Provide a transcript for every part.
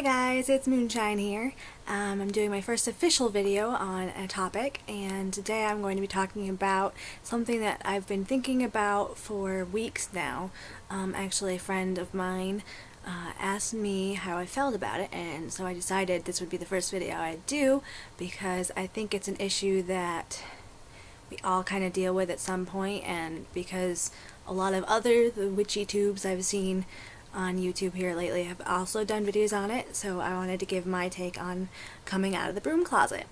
Hi guys, it's Moonshine here. I'm doing my first official video on a topic, and today I'm going to be talking about something that I've been thinking about for weeks now. Actually, a friend of mine asked me how I felt about it, and so I decided this would be the first video I'd do because I think it's an issue that we all kind of deal with at some point, and because a lot of the witchy tubes I've seen on YouTube here lately have also done videos on it, so I wanted to give my take on coming out of the broom closet.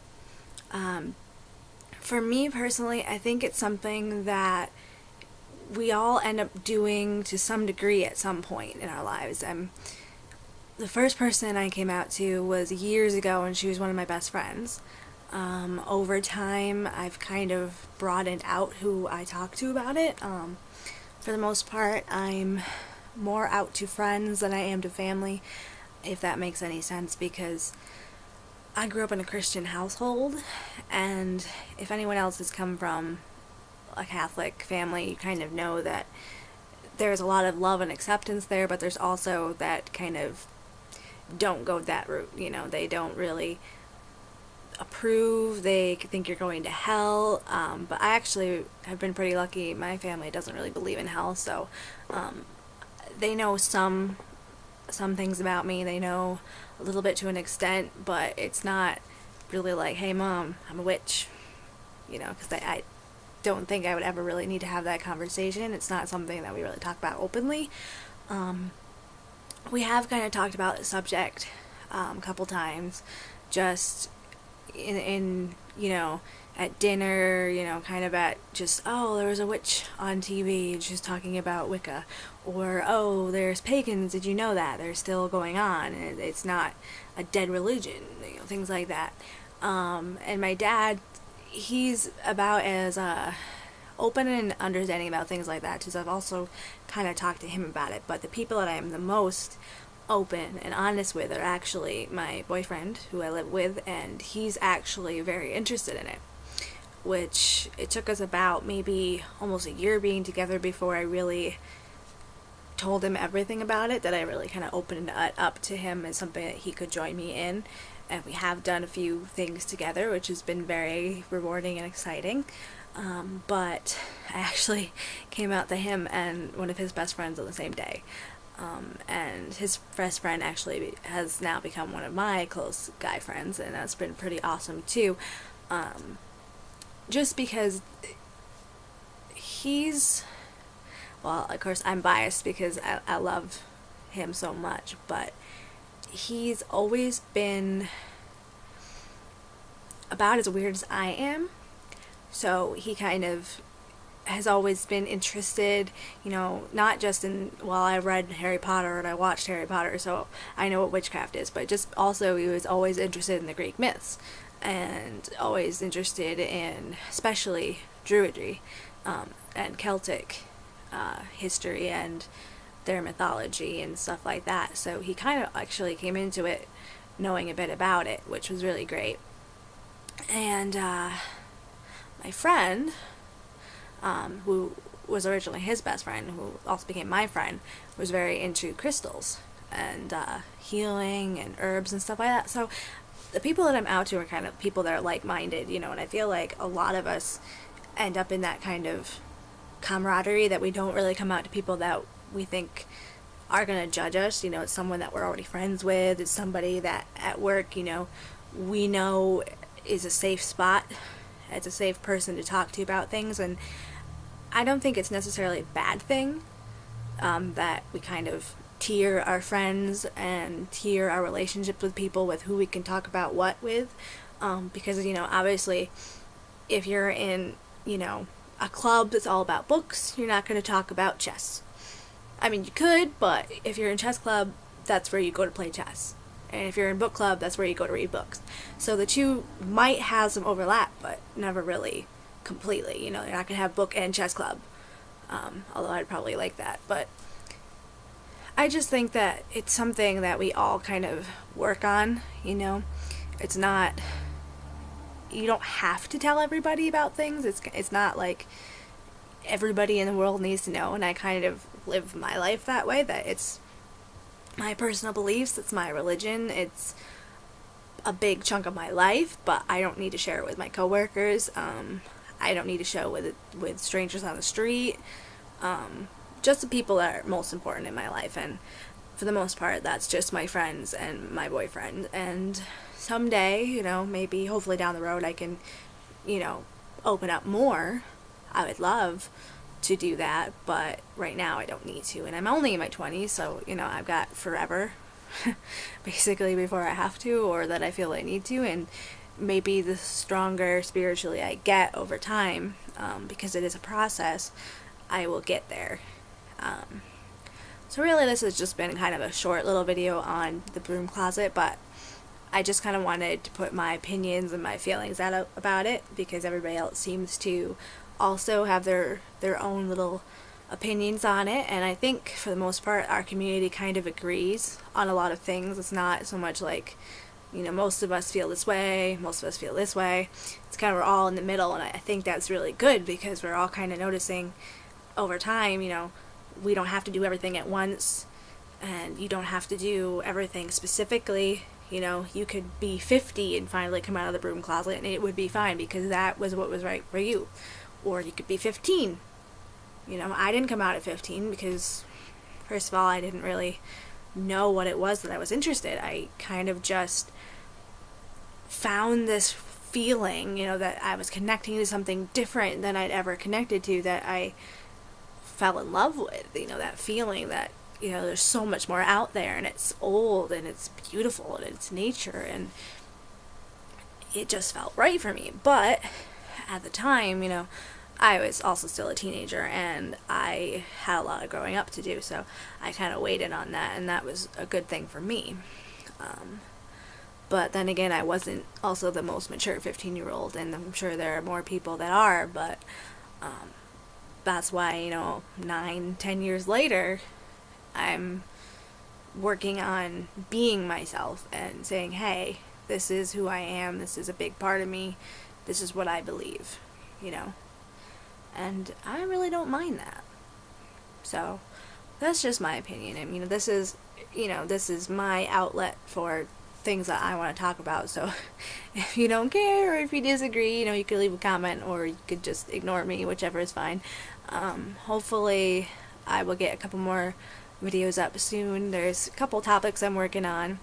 For me personally, I think it's something that we all end up doing to some degree at some point in our lives. The first person I came out to was years ago, and she was one of my best friends. Over time, I've kind of broadened out who I talk to about it. For the most part, I'm more out to friends than I am to family, if that makes any sense, because I grew up in a Christian household, and if anyone else has come from a Catholic family, you kind of know that there's a lot of love and acceptance there, but there's also that kind of don't go that route, they don't really approve, they think you're going to hell, but I actually have been pretty lucky. My family doesn't really believe in hell, so they know some things about me. They know a little bit to an extent, but it's not really like, hey mom, I'm a witch, because I don't think I would ever really need to have that conversation. It's not something that we really talk about openly. We have kind of talked about the subject a couple times, just in at dinner, kind of at just, oh, there was a witch on TV and she's talking about Wicca, or, oh, there's pagans, did you know that? They're still going on, and it's not a dead religion, things like that. And my dad, he's about as open and understanding about things like that, because I've also kind of talked to him about it, but the people that I am the most open and honest with are actually my boyfriend, who I live with, and he's actually very interested in it, which it took us about maybe almost a year being together before I really told him everything about it, that I really kind of opened it up to him as something that he could join me in. And we have done a few things together, which has been very rewarding and exciting. But I actually came out to him and one of his best friends on the same day. And his best friend actually has now become one of my close guy friends, and that's been pretty awesome too. Just because well, of course I'm biased because I love him so much, but he's always been about as weird as I am, so he kind of has always been interested, not just in, well, I read Harry Potter and I watched Harry Potter, so I know what witchcraft is, but just also he was always interested in the Greek myths, and always interested in especially Druidry, and Celtic history and their mythology and stuff like that. So he kind of actually came into it knowing a bit about it, which was really great. And my friend, who was originally his best friend, who also became my friend, was very into crystals and healing and herbs and stuff like that. So the people that I'm out to are kind of people that are like-minded, and I feel like a lot of us end up in that kind of camaraderie, that we don't really come out to people that we think are going to judge us. It's someone that we're already friends with. It's somebody that at work, we know is a safe spot. It's a safe person to talk to about things, and I don't think it's necessarily a bad thing that we kind of tier our friends and tier our relationships with people with who we can talk about what with, because obviously if you're in a club that's all about books, you're not going to talk about chess. I mean, you could, but if you're in chess club, that's where you go to play chess. And if you're in book club, that's where you go to read books. So the two might have some overlap, but never really completely. You're not going to have book and chess club. Although I'd probably like that. But I just think that it's something that we all kind of work on, It's not, you don't have to tell everybody about things. It's not like everybody in the world needs to know, and I kind of live my life that way, that it's my personal beliefs, it's my religion, it's a big chunk of my life, but I don't need to share it with my coworkers. I don't need to show it with strangers on the street. Just the people that are most important in my life, and for the most part, that's just my friends and my boyfriend. And someday, maybe, hopefully down the road, I can, open up more. I would love to do that, but right now I don't need to. And I'm only in my 20s, so, I've got forever, basically, before I have to, or that I feel I need to. And maybe the stronger spiritually I get over time, because it is a process, I will get there. So really, this has just been kind of a short little video on the broom closet, but I just kind of wanted to put my opinions and my feelings out about it, because everybody else seems to also have their own little opinions on it, and I think for the most part our community kind of agrees on a lot of things. It's not so much like, most of us feel this way, most of us feel this way. It's kind of, we're all in the middle, and I think that's really good, because we're all kind of noticing over time, we don't have to do everything at once, and you don't have to do everything specifically. You could be 50 and finally come out of the broom closet, and it would be fine, because that was what was right for you. Or you could be 15. I didn't come out at 15 because, first of all, I didn't really know what it was that I was interested. I kind of just found this feeling, that I was connecting to something different than I'd ever connected to, that I fell in love with. That feeling that, there's so much more out there, and it's old, and it's beautiful, and it's nature, and it just felt right for me. But at the time, I was also still a teenager, and I had a lot of growing up to do, so I kind of waited on that, and that was a good thing for me. But then again, I wasn't also the most mature 15-year-old, and I'm sure there are more people that are, but that's why, 9-10 years later, I'm working on being myself and saying, hey, this is who I am, this is a big part of me, this is what I believe, and I really don't mind that. So that's just my opinion. I mean, this is my outlet for things that I want to talk about. So if you don't care, or if you disagree, you could leave a comment, or you could just ignore me, whichever is fine. Hopefully I will get a couple more videos up soon. There's a couple topics I'm working on.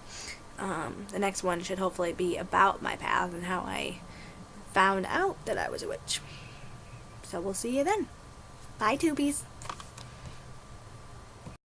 The next one should hopefully be about my path and how I found out that I was a witch. So we'll see you then. Bye, tubies.